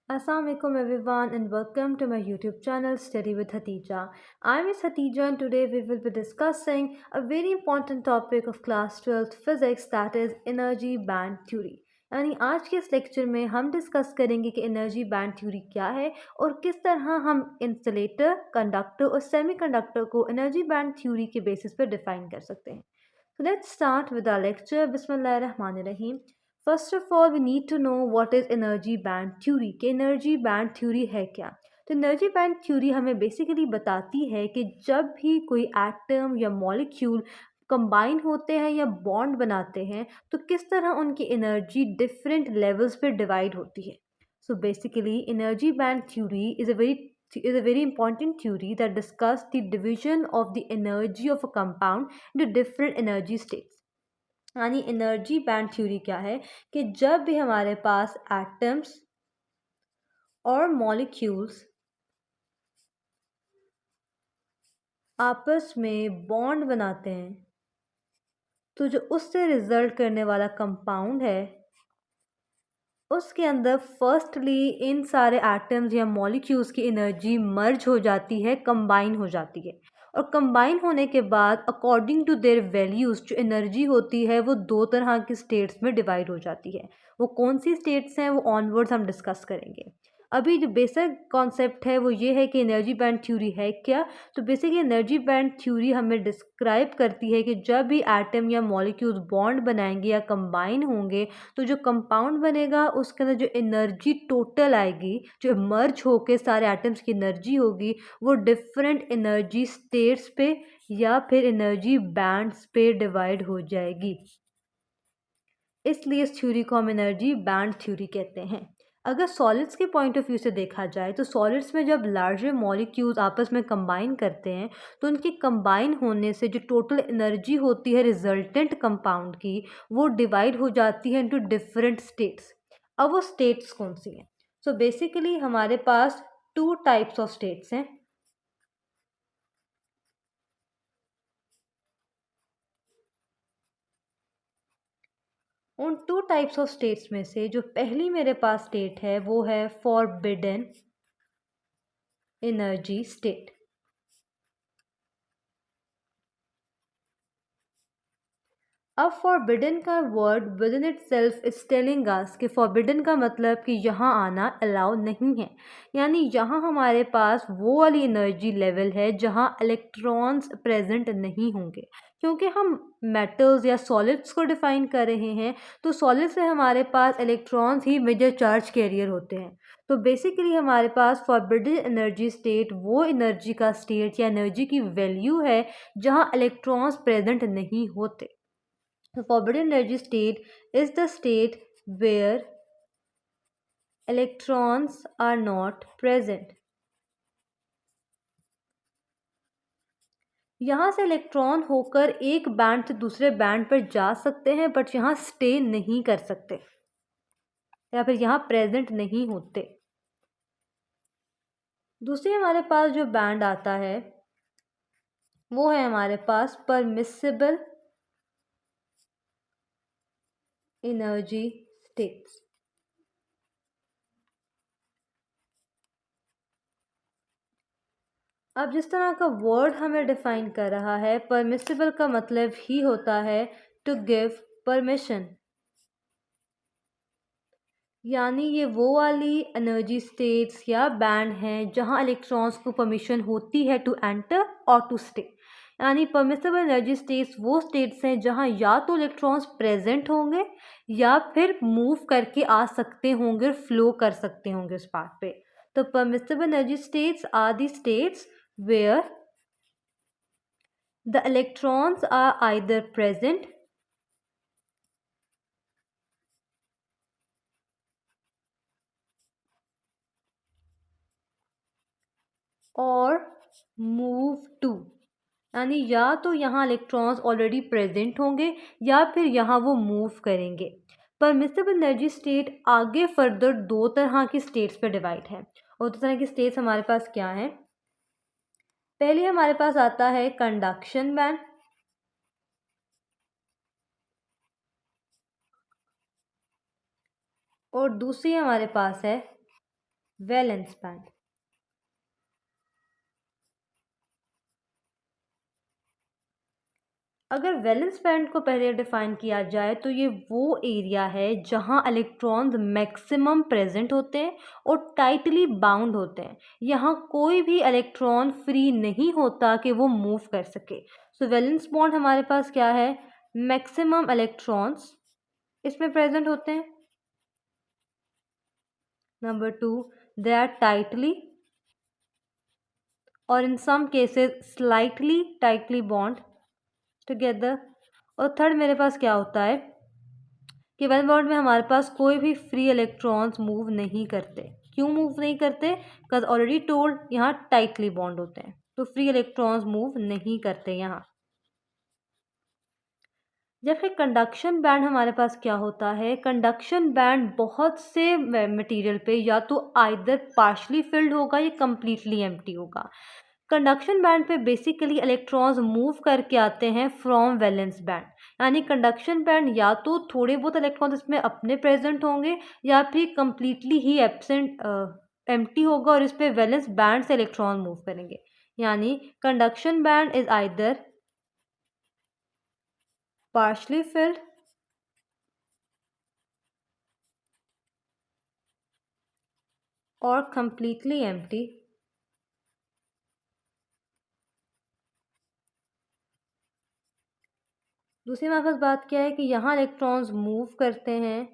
Assalamualaikum everyone and welcome to my YouTube channel Study with Hatija. I'm Miss Hatija and today we will be discussing a very important topic of class 12th physics, that is energy band theory. यानी आज के इस lecture में हम discuss करेंगे कि energy band theory क्या है और किस तरह हम इंसुलेटर, कंडक्टर और सेमीकंडक्टर को एनर्जी बैंड थ्योरी के बेसिस पर डिफाइन कर सकते हैं. So let's start with our lecture. Bismillahirrahmanirrahim. First of all we need to know what is energy band theory कि एनर्जी बैंड थ्योरी है क्या. तो एनर्जी बैंड थ्योरी हमें बेसिकली बताती है कि जब भी कोई एटम या मॉलिक्यूल कंबाइन होते हैं या बॉन्ड बनाते हैं तो किस तरह उनकी एनर्जी डिफरेंट लेवल्स पे डिवाइड होती है. So basically energy band theory is a very important theory that discusses the division of the energy of a compound into different energy states. यानी एनर्जी बैंड थ्योरी क्या है कि जब भी हमारे पास एटम्स और मॉलिक्यूल्स आपस में बॉन्ड बनाते हैं तो जो उससे रिजल्ट करने वाला कंपाउंड है उसके अंदर फर्स्टली इन सारे एटम्स या मॉलिक्यूल्स की एनर्जी मर्ज हो जाती है, कंबाइन हो जाती है. और कंबाइन होने के बाद अकॉर्डिंग टू देयर वैल्यूज़ जो एनर्जी होती है वो दो तरह की स्टेट्स में डिवाइड हो जाती है. वो कौन सी स्टेट्स हैं वो ऑनवर्ड्स हम डिस्कस करेंगे. अभी जो बेसिक कॉन्सेप्ट है वो ये है कि एनर्जी बैंड थ्योरी है क्या. तो बेसिकली एनर्जी बैंड थ्योरी हमें डिस्क्राइब करती है कि जब भी एटम या मॉलिक्यूल्स बॉन्ड बनाएंगे या कंबाइन होंगे तो जो कंपाउंड बनेगा उसके अंदर जो एनर्जी टोटल आएगी, जो मर्ज होके सारे एटम्स की एनर्जी होगी, वो डिफरेंट एनर्जी स्टेट्स पे या फिर एनर्जी बैंड्स पे डिवाइड हो जाएगी. इसलिए इस थ्योरी को हम एनर्जी बैंड थ्योरी कहते हैं. अगर सॉलिड्स के पॉइंट ऑफ व्यू से देखा जाए तो सॉलिड्स में जब लार्जर मॉलिक्यूल्स आपस में कंबाइन करते हैं तो उनके कंबाइन होने से जो टोटल एनर्जी होती है रिजल्टेंट कंपाउंड की वो डिवाइड हो जाती है इनटू डिफरेंट स्टेट्स. अब वो स्टेट्स कौन सी हैं? सो बेसिकली हमारे पास टू टाइप्स ऑफ स्टेट्स हैं. उन टू टाइप्स ऑफ स्टेट्स में से जो पहली मेरे पास स्टेट है वो है फॉरबिडन एनर्जी स्टेट. अब फॉरबिडन का word with in it self is telling us कि फॉरबिडन का मतलब कि यहाँ आना अलाउ नहीं है. यानी यहाँ हमारे पास वो वाली एनर्जी लेवल है जहाँ इलेक्ट्रॉन्स प्रेजेंट नहीं होंगे. क्योंकि हम मेटल्स या सॉलिड्स को डिफाइन कर रहे हैं तो सॉलिड्स में हमारे पास इलेक्ट्रॉन्स ही मेजर चार्ज कैरियर होते हैं. तो बेसिकली हमारे पास फॉरबिडन एनर्जी स्टेट वो एनर्जी का स्टेट या एनर्जी की वैल्यू है जहाँ इलेक्ट्रॉन्स प्रेजेंट नहीं होते. The forbidden energy state is the state where electrons are not present. यहाँ से इलेक्ट्रॉन होकर एक बैंड से दूसरे बैंड पर जा सकते हैं बट यहाँ स्टे नहीं कर सकते या फिर यहाँ प्रेजेंट नहीं होते. दूसरी हमारे पास जो बैंड आता है वो है हमारे पास परमिसिबल एनर्जी स्टेट्स. अब जिस तरह का वर्ड हमें डिफाइन कर रहा है, परमिसिबल का मतलब ही होता है टू गिव परमिशन. यानी ये वो वाली एनर्जी स्टेट्स या बैंड हैं जहाँ इलेक्ट्रॉन्स को परमिशन होती है टू एंटर और टू स्टे. यानी परमिसिबल एनर्जी स्टेट्स वो स्टेट्स हैं जहाँ या तो इलेक्ट्रॉन्स प्रेजेंट होंगे या फिर मूव करके आ सकते होंगे, फ्लो कर सकते होंगे उस पाथ पे. तो permissible energy states are the states where the electrons are either present or move to. यानी या तो यहाँ इलेक्ट्रॉन्स ऑलरेडी प्रेजेंट होंगे या फिर यहाँ वो मूव करेंगे. परमिसिबल एनर्जी स्टेट आगे फर्दर दो तरह की स्टेट्स पे डिवाइड है. और दो तरह की स्टेट्स हमारे पास क्या हैं? पहली हमारे पास आता है कंडक्शन बैंड और दूसरी हमारे पास है वैलेंस बैंड। अगर वैलेंस बैंड को पहले डिफाइन किया जाए तो ये वो एरिया है जहां इलेक्ट्रॉन्स मैक्सिमम प्रेजेंट होते हैं और टाइटली बाउंड होते हैं। यहाँ कोई भी इलेक्ट्रॉन फ्री नहीं होता कि वो मूव कर सके। सो वैलेंस बॉन्ड हमारे पास क्या है, मैक्सिमम इलेक्ट्रॉन्स इसमें प्रेजेंट होते हैं। नंबर 2, दे आर टाइटली और in some cases slightly tightly bond together. और थर्ड मेरे पास क्या होता है कि वैलेंस बॉन्ड में हमारे पास कोई भी फ्री इलेक्ट्रॉन्स मूव नहीं करते। क्यों मूव नहीं करते? बिकॉज ऑलरेडी टोल्ड यहाँ टाइटली बॉन्ड होते हैं, तो फ्री इलेक्ट्रॉन्स मूव नहीं करते यहाँ। जब फिर कंडक्शन बैंड हमारे पास क्या होता है, कंडक्शन बैंड बहुत से मटेरियल पे या तो आइदर पार्शली फिल्ड होगा या कंप्लीटली एम्प्टी होगा। कंडक्शन बैंड पे बेसिकली इलेक्ट्रॉन्स मूव करके आते हैं फ्रॉम वैलेंस बैंड, यानी कंडक्शन बैंड या तो थोड़े बहुत इलेक्ट्रॉन्स इसमें अपने प्रेजेंट होंगे या फिर कंप्लीटली ही एब्सेंट एम्प्टी होगा और इस पे वैलेंस बैंड से इलेक्ट्रॉन मूव करेंगे। यानी conduction band is either partially filled or completely empty। दूसरी हमारे पास बात क्या है कि यहाँ इलेक्ट्रॉन्स मूव करते हैं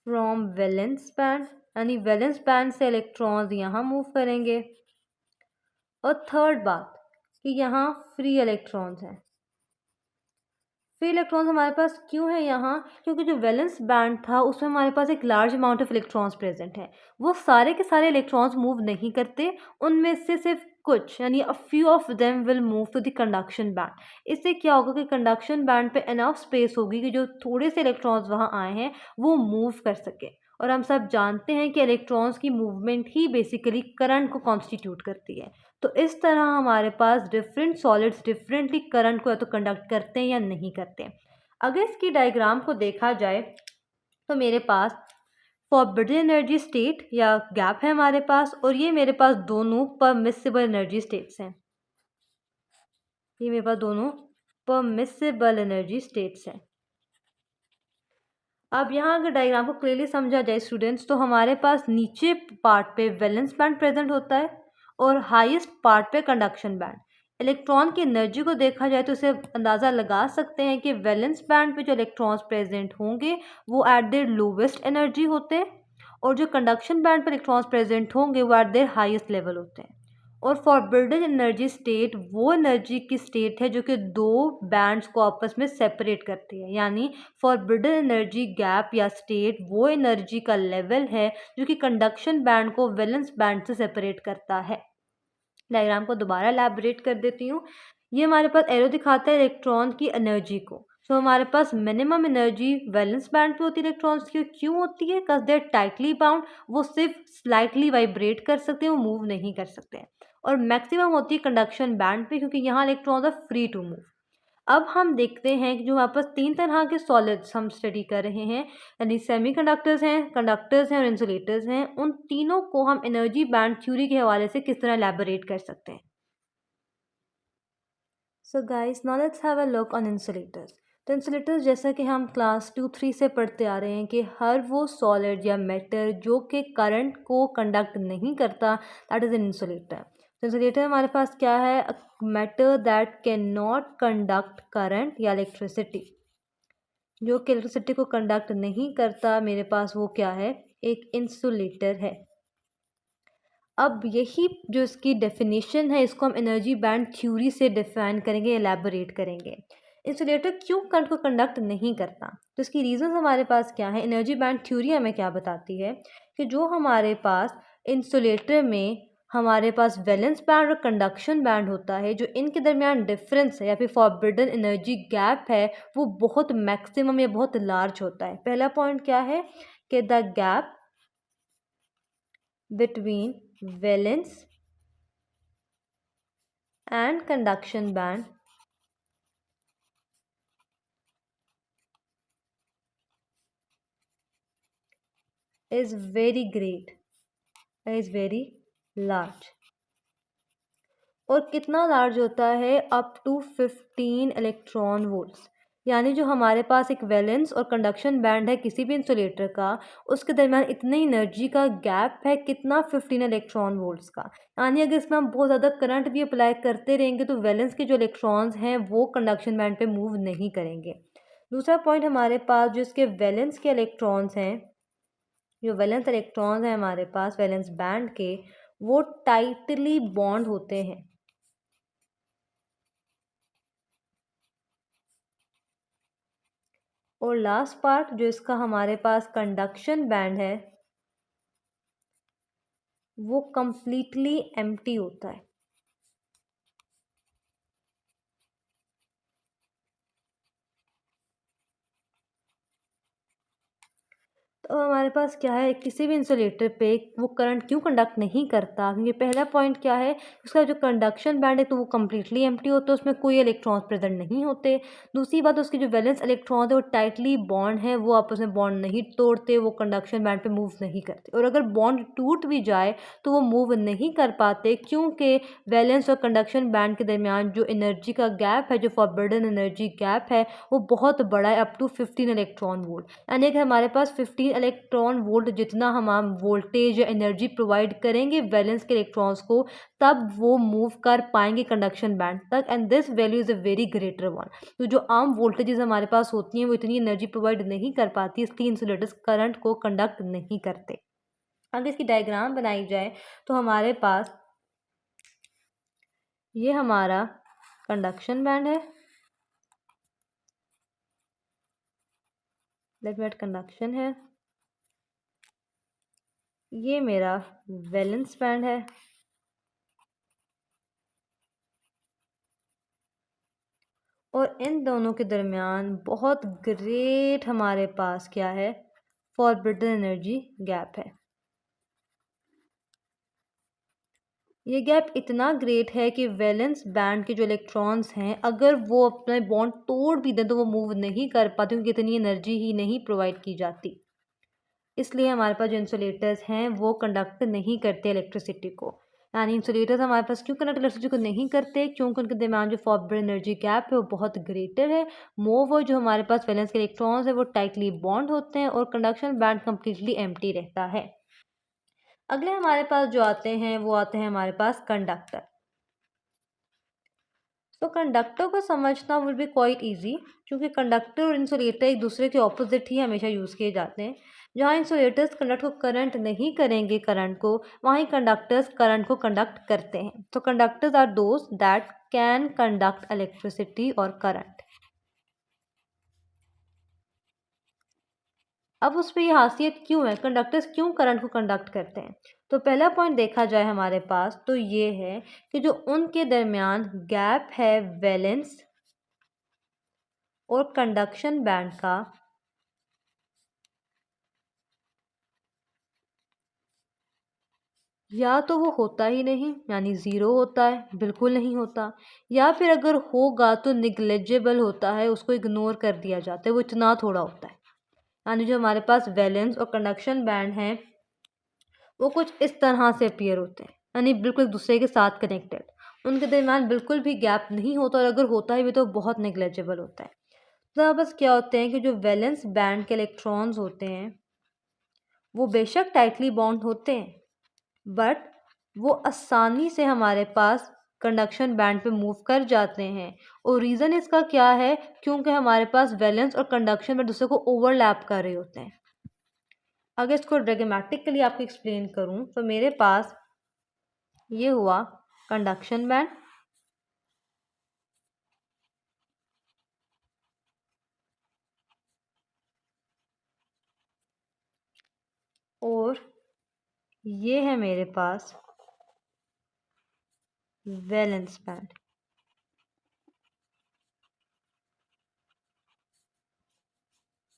फ्रॉम वैलेंस बैंड, यानी वैलेंस बैंड से इलेक्ट्रॉन्स यहाँ मूव करेंगे। और थर्ड बात कि यहाँ फ्री इलेक्ट्रॉन्स हैं। फ्री इलेक्ट्रॉन्स हमारे पास क्यों है यहाँ? क्योंकि जो वैलेंस बैंड था उसमें हमारे पास एक large amount of electrons present है। वो सारे के सारे इलेक्ट्रॉन्स मूव नहीं करते, उनमें से सिर्फ कुछ यानी a few of them will move to the conduction band. इससे क्या होगा कि कंडक्शन बैंड पे इनफ स्पेस होगी कि जो थोड़े से इलेक्ट्रॉन्स वहाँ आए हैं वो मूव कर सके। और हम सब जानते हैं कि इलेक्ट्रॉन्स की मूवमेंट ही बेसिकली करंट को कॉन्स्टिट्यूट करती है। तो इस तरह हमारे पास डिफरेंट सॉलिड्स डिफरेंटली करंट को या तो कंडक्ट करते हैं या नहीं करते हैं। अगर इसकी डायग्राम को देखा जाए तो मेरे पास फॉरबिडन एनर्जी स्टेट या गैप है हमारे पास, और ये मेरे पास दोनों परमिसिबल एनर्जी स्टेट्स हैं। ये मेरे पास दोनों परमिसिबल एनर्जी स्टेट्स हैं। अब यहाँ अगर डायग्राम को क्लियरली समझा जाए स्टूडेंट्स, तो हमारे पास नीचे पार्ट पे वैलेंस बैंड प्रेजेंट होता है और हाईएस्ट पार्ट पे कंडक्शन बैंड। इलेक्ट्रॉन की एनर्जी को देखा जाए तो इसे अंदाज़ा लगा सकते हैं कि वैलेंस बैंड पे जो इलेक्ट्रॉन्स प्रेजेंट होंगे वो एट देयर लोवेस्ट एनर्जी होते हैं, और जो कंडक्शन बैंड पर इलेक्ट्रॉन्स प्रेजेंट होंगे वो एट देयर हाईएस्ट लेवल होते हैं। और फॉरबिडन एनर्जी स्टेट वो एनर्जी की स्टेट है जो कि दो बैंड्स को आपस में सेपरेट करती है। यानी फॉरबिडन एनर्जी गैप या स्टेट वो एनर्जी का लेवल है जो कि कंडक्शन बैंड को वैलेंस बैंड से सेपरेट करता है। डायग्राम को दोबारा एलैबोरेट कर देती हूँ। ये हमारे पास एरो दिखाता है इलेक्ट्रॉन की एनर्जी को। सो हमारे पास मिनिमम एनर्जी वैलेंस बैंड पे होती है इलेक्ट्रॉन्स की। क्यों होती है? Because they are tightly bound, वो सिर्फ स्लाइटली वाइब्रेट कर सकते हैं, वो मूव नहीं कर सकते हैं। और मैक्सिमम होती है कंडक्शन बैंड पे, क्योंकि यहाँ electrons are free to move. अब हम देखते हैं कि जो हमारे पास तीन तरह के सॉलिड्स हम स्टडी कर रहे हैं, यानी सेमीकंडक्टर्स हैं, कंडक्टर्स हैं और इंसुलेटर्स हैं, उन तीनों को हम एनर्जी बैंड थ्योरी के हवाले से किस तरह एलैबोरेट कर सकते हैं। So guys, now let's have a look on insulators. तो इंसुलेटर्स जैसा कि हम क्लास 2-3 से पढ़ते आ रहे हैं कि हर वो सॉलिड या मेटल जो कि करंट को कंडक्ट नहीं करता, दैट इज़ एन इंसुलेटर। तो इंसुलेटर हमारे पास क्या है? A metal that can not conduct current या इलेक्ट्रिसिटी। जो कि इलेक्ट्रिसिटी को कंडक्ट नहीं करता, मेरे पास वो क्या है? एक इंसुलेटर है। अब यही जो इसकी डेफिनेशन है इसको हम एनर्जी बैंड थ्योरी से डिफाइन करेंगे, एलैबोरेट करेंगे। इंसुलेटर क्यों करंट को कंडक्ट नहीं करता? तो इसकी रीज़न हमारे पास क्या है? एनर्जी बैंड थ्योरी हमें क्या बताती है कि जो हमारे पास इंसुलेटर में हमारे पास वैलेंस बैंड और कंडक्शन बैंड होता है, जो इनके दरमियान डिफरेंस है या फिर फॉरबिडन एनर्जी गैप है, वो बहुत मैक्सिमम या बहुत लार्ज होता है। पहला पॉइंट क्या है कि the gap between valence and conduction band is very great। Is very large. और कितना लार्ज होता है? Up to 15 electron volts. यानी जो हमारे पास एक वैलेंस और कंडक्शन बैंड है किसी भी इंसुलेटर का, उसके दरमियान इतनी एनर्जी का गैप है, कितना? 15 इलेक्ट्रॉन वोल्ट्स का। यानी अगर इसमें हम बहुत ज़्यादा करंट भी अप्लाई करते रहेंगे तो वैलेंस के जो इलेक्ट्रॉन्स हैं वो कंडक्शन बैंड पे मूव नहीं करेंगे। दूसरा पॉइंट हमारे पास जो इसके वैलेंस के इलेक्ट्रॉन्स हैं, जो वैलेंस इलेक्ट्रॉन्स हैं हमारे पास वैलेंस बैंड के, वो टाइटली बॉन्ड होते हैं। और लास्ट पार्ट जो इसका हमारे पास कंडक्शन बैंड है, वो कंप्लीटली एम्प्टी होता है। तो हमारे पास क्या है, किसी भी इंसुलेटर पे वो करंट क्यों कंडक्ट नहीं करता? क्योंकि पहला पॉइंट क्या है, उसका जो कंडक्शन बैंड है तो वो कम्प्लीटली एम्प्टी होता है, उसमें कोई इलेक्ट्रॉन्स प्रेजेंट नहीं होते। दूसरी बात, उसके जो वैलेंस इलेक्ट्रॉन है वो टाइटली बॉन्ड है, वो आपस में बॉन्ड नहीं तोड़ते, वो कंडक्शन बैंड पे मूव नहीं करते। और अगर बॉन्ड टूट भी जाए तो वो मूव नहीं कर पाते, क्योंकि वैलेंस और कंडक्शन बैंड के दरमियान जो एनर्जी का गैप है, जो फॉरबिडन एनर्जी गैप है, वो बहुत बड़ा है, अप टू 15 इलेक्ट्रॉन वोल्ट। यानी कि हमारे पास 15 इलेक्ट्रॉन वोल्ट जितना हम वोल्टेज या एनर्जी प्रोवाइड करेंगे वैलेंस के इलेक्ट्रॉन्स को, तब वो मूव कर पाएंगे कंडक्शन बैंड तक। And this value is a very greater one. तो जो आम वोल्टेजेस हमारे पास होती हैं वो इतनी एनर्जी प्रोवाइड नहीं कर पाती, इसलिए इंसुलेटर्स करंट को कंडक्ट नहीं करते। अगर इसकी डायग्राम बनाई जाए तो हमारे पास ये हमारा कंडक्शन बैंड है, लेट मी कंडक्शन है, ये मेरा वैलेंस बैंड है, और इन दोनों के दरमियान बहुत ग्रेट हमारे पास क्या है, फॉरबिडन एनर्जी गैप है। ये गैप इतना ग्रेट है कि वैलेंस बैंड के जो इलेक्ट्रॉन्स हैं अगर वो अपने बॉन्ड तोड़ भी दें तो वो मूव नहीं कर पाते, क्योंकि इतनी एनर्जी ही नहीं प्रोवाइड की जाती। इसलिए हमारे पास जो इंसुलेटर्स हैं वो कंडक्ट नहीं करते इलेक्ट्रिसिटी को। यानी इंसुलेटर्स हमारे पास क्यों कंडक्ट इलेक्ट्रिसिटी को नहीं करते? क्योंकि उनके दरमियान जो फॉरबिडन एनर्जी गैप है वो बहुत ग्रेटर है। मोर जो हमारे पास वैलेंस के इलेक्ट्रॉन्स है वो टाइटली बॉन्ड होते हैं और कंडक्शन बैंड कम्प्लीटली एम्प्टी रहता है। अगले हमारे पास जो आते हैं वो आते हैं हमारे पास कंडक्टर। तो कंडक्टर को समझना विल बी क्वाइट ईजी, क्योंकि कंडक्टर और इंसुलेटर एक दूसरे के ऑपोजिट ही हमेशा यूज़ किए जाते हैं। जहाँ इंसुलेटर्स कंडक्ट को करंट नहीं करेंगे करंट को, वहीं कंडक्टर्स करंट को कंडक्ट करते हैं। तो conductors are those that can conduct electricity और करंट। अब उस पर यह खासियत क्यों है, कंडक्टर्स क्यों करंट को कंडक्ट करते हैं? तो पहला पॉइंट देखा जाए हमारे पास तो ये है कि जो उनके दरमियान गैप है वैलेंस और कंडक्शन बैंड का, या तो वो होता ही नहीं यानी ज़ीरो होता है, बिल्कुल नहीं होता, या फिर अगर होगा तो निग्लेजिबल होता है, उसको इग्नोर कर दिया जाता है, वो इतना थोड़ा होता है। यानी जो हमारे पास वैलेंस और कंडक्शन बैंड हैं वो कुछ इस तरह से अपीयर होते हैं, यानी बिल्कुल एक दूसरे के साथ कनेक्टेड, उनके दरमियान बिल्कुल भी गैप नहीं होता, और अगर होता है भी तो बहुत नेग्लेजिबल होता है। तो बस क्या होते हैं कि जो वैलेंस बैंड के इलेक्ट्रॉन्स होते हैं वो बेशक टाइटली बॉन्ड होते हैं, बट वो आसानी से हमारे पास कंडक्शन बैंड पे मूव कर जाते हैं। और रीज़न इसका क्या है? क्योंकि हमारे पास वैलेंस और कंडक्शन में दूसरे को ओवरलैप कर रहे होते हैं। अगर इसको ड्रैगमेटिकली आपको एक्सप्लेन करूं तो मेरे पास ये हुआ कंडक्शन बैंड, और ये है मेरे पास वैलेंस बैंड।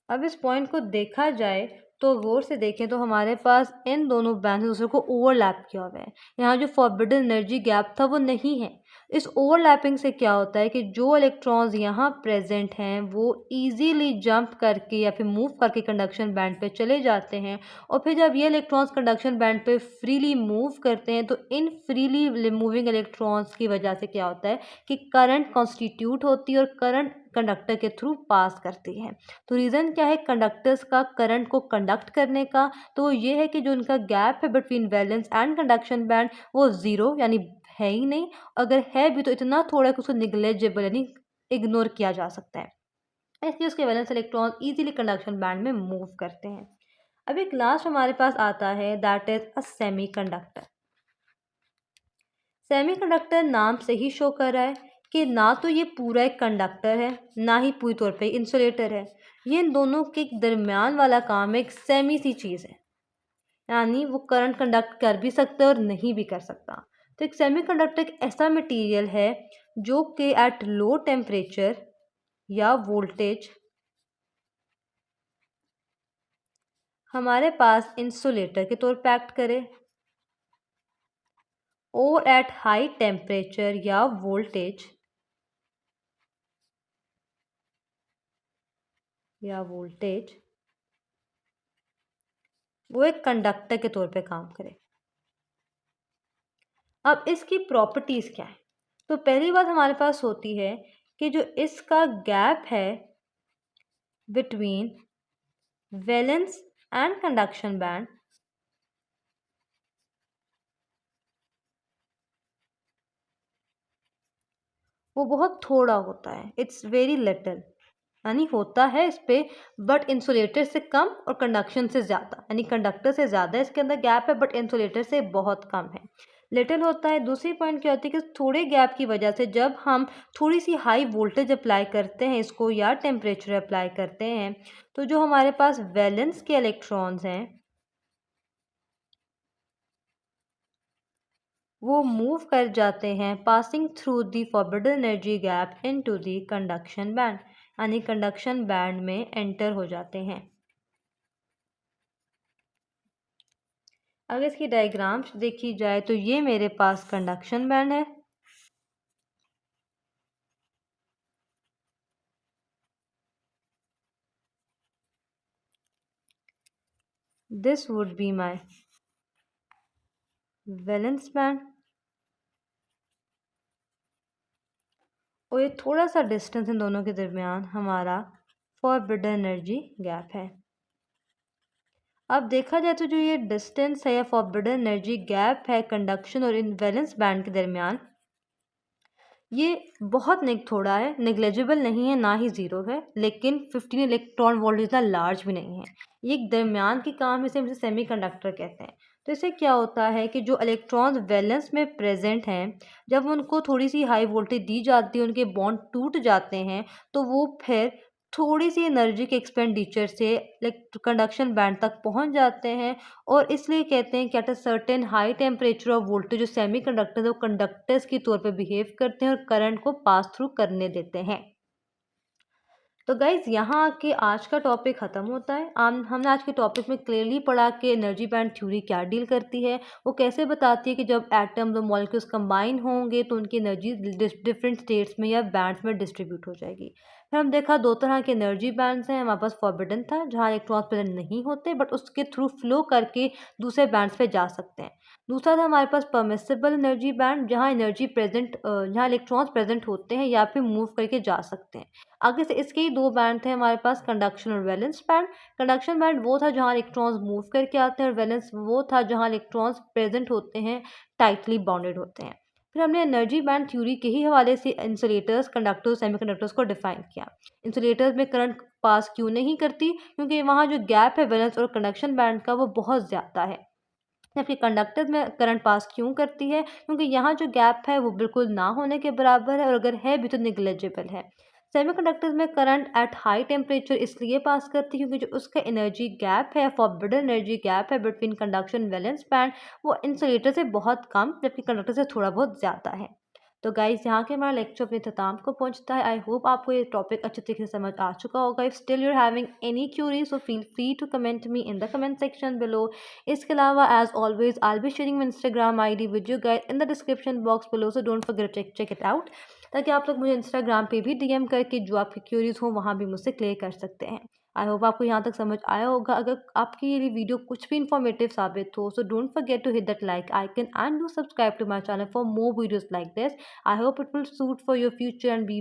अब इस पॉइंट को देखा जाए तो गौर से देखें तो हमारे पास इन दोनों बैंड से दूसरे को ओवरलैप किया हुआ है। यहाँ जो फॉरबिडन एनर्जी गैप था वो नहीं है, इस ओवरलैपिंग से क्या होता है कि जो इलेक्ट्रॉन्स यहाँ प्रेजेंट हैं वो इजीली जंप करके या फिर मूव करके कंडक्शन बैंड पे चले जाते हैं, और फिर जब ये इलेक्ट्रॉन्स कंडक्शन बैंड पे फ्रीली मूव करते हैं तो इन फ्रीली मूविंग इलेक्ट्रॉन्स की वजह से क्या होता है कि करंट कॉन्स्टिट्यूट होती है और करंट कंडक्टर के थ्रू पास करती है। तो रीज़न क्या है कंडक्टर्स का करंट को कंडक्ट करने का? तो ये है कि जो उनका गैप है between valence and conduction band वो ज़ीरो यानी है ही नहीं, अगर है भी तो इतना थोड़ा है कि उसको निग्लेजिबल यानी इग्नोर किया जा सकता है। इसलिए उसके valence electron easily conduction band में मूव करते हैं। अब एक लास्ट हमारे पास आता है that is a semiconductor. Semiconductor नाम से ही शो कर रहा है कि ना तो ये पूरा एक कंडक्टर है ना ही पूरी तौर पे इंसुलेटर है, ये इन दोनों के दरमियान वाला काम एक सेमी सी चीज़ है, यानी वो करंट कंडक्ट कर भी सकता है और नहीं भी कर सकता। तो एक सेमीकंडक्टर एक ऐसा मटेरियल है जो कि एट लो टेम्परेचर या वोल्टेज हमारे पास इंसुलेटर के तौर पे एक्ट करे, और एट हाई टेम्परेचर या वोल्टेज वो एक कंडक्टर के तौर पे काम करे। अब इसकी प्रॉपर्टीज़ क्या है? तो पहली बात हमारे पास होती है कि जो इसका गैप है between valence and conduction band वो बहुत थोड़ा होता है, इट्स वेरी लिटिल, यानी होता है इस पे बट इंसुलेटर से कम और कंडक्शन से ज़्यादा, यानी कंडक्टर से ज़्यादा इसके अंदर गैप है बट इंसुलेटर से बहुत कम है, लिटिल होता है। दूसरी पॉइंट क्या होती है कि थोड़े गैप की वजह से जब हम थोड़ी सी हाई वोल्टेज अप्लाई करते हैं इसको या टेम्परेचर अप्लाई करते हैं तो जो हमारे पास वैलेंस के इलेक्ट्रॉन्स हैं वो मूव कर जाते हैं passing through the forbidden energy gap into the conduction band, यानी कंडक्शन बैंड में एंटर हो जाते हैं। अगर इसकी डायग्राम देखी जाए तो ये मेरे पास कंडक्शन बैंड है, this would be my valence band, और ये थोड़ा सा डिस्टेंस इन दोनों के दरमियान हमारा फॉरबिडन एनर्जी गैप है। अब देखा जाए तो जो ये डिस्टेंस है या फॉरबिडन एनर्जी गैप है कंडक्शन और इन वैलेंस बैंड के दरमियान ये बहुत थोड़ा है, नेग्लेजिबल नहीं है ना ही ज़ीरो है, लेकिन 15 इलेक्ट्रॉन वोल्ट इतना लार्ज भी नहीं है, ये एक दरमियान की काम, इसे सेमीकंडक्टर कहते हैं। तो इससे क्या होता है कि जो इलेक्ट्रॉन्स वैलेंस में प्रेजेंट हैं जब उनको थोड़ी सी हाई वोल्टेज दी जाती है उनके बॉन्ड टूट जाते हैं तो वो फिर थोड़ी सी एनर्जी के एक्सपेंडिचर से लाइक कंडक्शन बैंड तक पहुंच जाते हैं, और इसलिए कहते हैं कि at a certain high temperature of voltage जो सेमीकंडक्टर है वो कंडक्टर्स की तौर पे बिहेव करते हैं और करंट को पास थ्रू करने देते हैं। तो गाइज यहाँ आके आज का टॉपिक ख़त्म होता है। हमने आज के टॉपिक में क्लियरली पढ़ा कि एनर्जी बैंड थ्योरी क्या डील करती है, वो कैसे बताती है कि जब एटम्स और मॉलिक्यूल्स कंबाइन होंगे तो उनकी एनर्जी डिफरेंट स्टेट्स में या बैंड्स में डिस्ट्रीब्यूट हो जाएगी। फिर हम देखा दो तरह के एनर्जी बैंड्स हैं, हमारे पास फॉरबिडन था जहाँ इलेक्ट्रॉन्स प्रेजेंट नहीं होते बट उसके थ्रू फ्लो करके दूसरे बैंड्स पे जा सकते हैं। दूसरा था हमारे पास परमिसिबल एनर्जी बैंड जहाँ जहाँ इलेक्ट्रॉन्स प्रेजेंट होते हैं या फिर मूव करके जा सकते हैं। आगे से इसके ही दो बैंड थे हमारे पास कंडक्शन और वैलेंस बैंड। कंडक्शन बैंड वो था जहाँ इलेक्ट्रॉन्स मूव करके आते हैं और वैलेंस वो था जहाँ इलेक्ट्रॉन्स प्रेजेंट होते हैं, टाइटली बाउंडेड होते हैं। फिर हमने एनर्जी बैंड थ्योरी के ही हवाले से इंसुलेटर्स, कंडक्टर्स, सेमीकंडक्टर्स को डिफाइन किया। इंसुलेटर्स में करंट पास क्यों नहीं करती, क्योंकि वहाँ जो गैप है वैलेंस और कंडक्शन बैंड का वो बहुत ज़्यादा है। जबकि कंडक्टर्स में करंट पास क्यों करती है, क्योंकि यहाँ जो गैप है वो बिल्कुल ना होने के बराबर है और अगर है भी तो निग्लेजिबल है। सेमीकंडक्टर्स में करंट एट हाई टेम्परेचर इसलिए पास करती है क्योंकि जो उसका एनर्जी गैप है, फॉरबिडन एनर्जी गैप है बिटवीन कंडक्शन वैलेंस बैंड वो इंसुलेटर से बहुत कम जबकि कंडक्टर से थोड़ा बहुत ज़्यादा है। तो गाइस यहाँ के हमारा लेक्चर अपने अख्ताम को पहुँचता है। आई होप आपको ये टॉपिक अच्छे तरीके से समझ आ चुका होगा। If still you're having any query so feel free to comment me in the comment section below. इसके अलावा as always I be sharing my Instagram ID with you guys in the description box below, so don't forget check it out, ताकि आप लोग मुझे Instagram पे भी DM करके जो आपकी क्यूरीज हो वहाँ भी मुझसे क्लियर कर सकते हैं। आई होप आपको यहाँ तक समझ आया होगा। अगर आपकी ये वीडियो कुछ भी इन्फॉर्मेटिव साबित हो so don't forget to hit that like icon and do subscribe to my channel for more videos like this. I hope it will suit for your future and be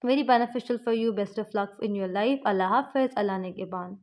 very beneficial for you. Best of luck in your life. Allah Hafiz. Allah Nigeban.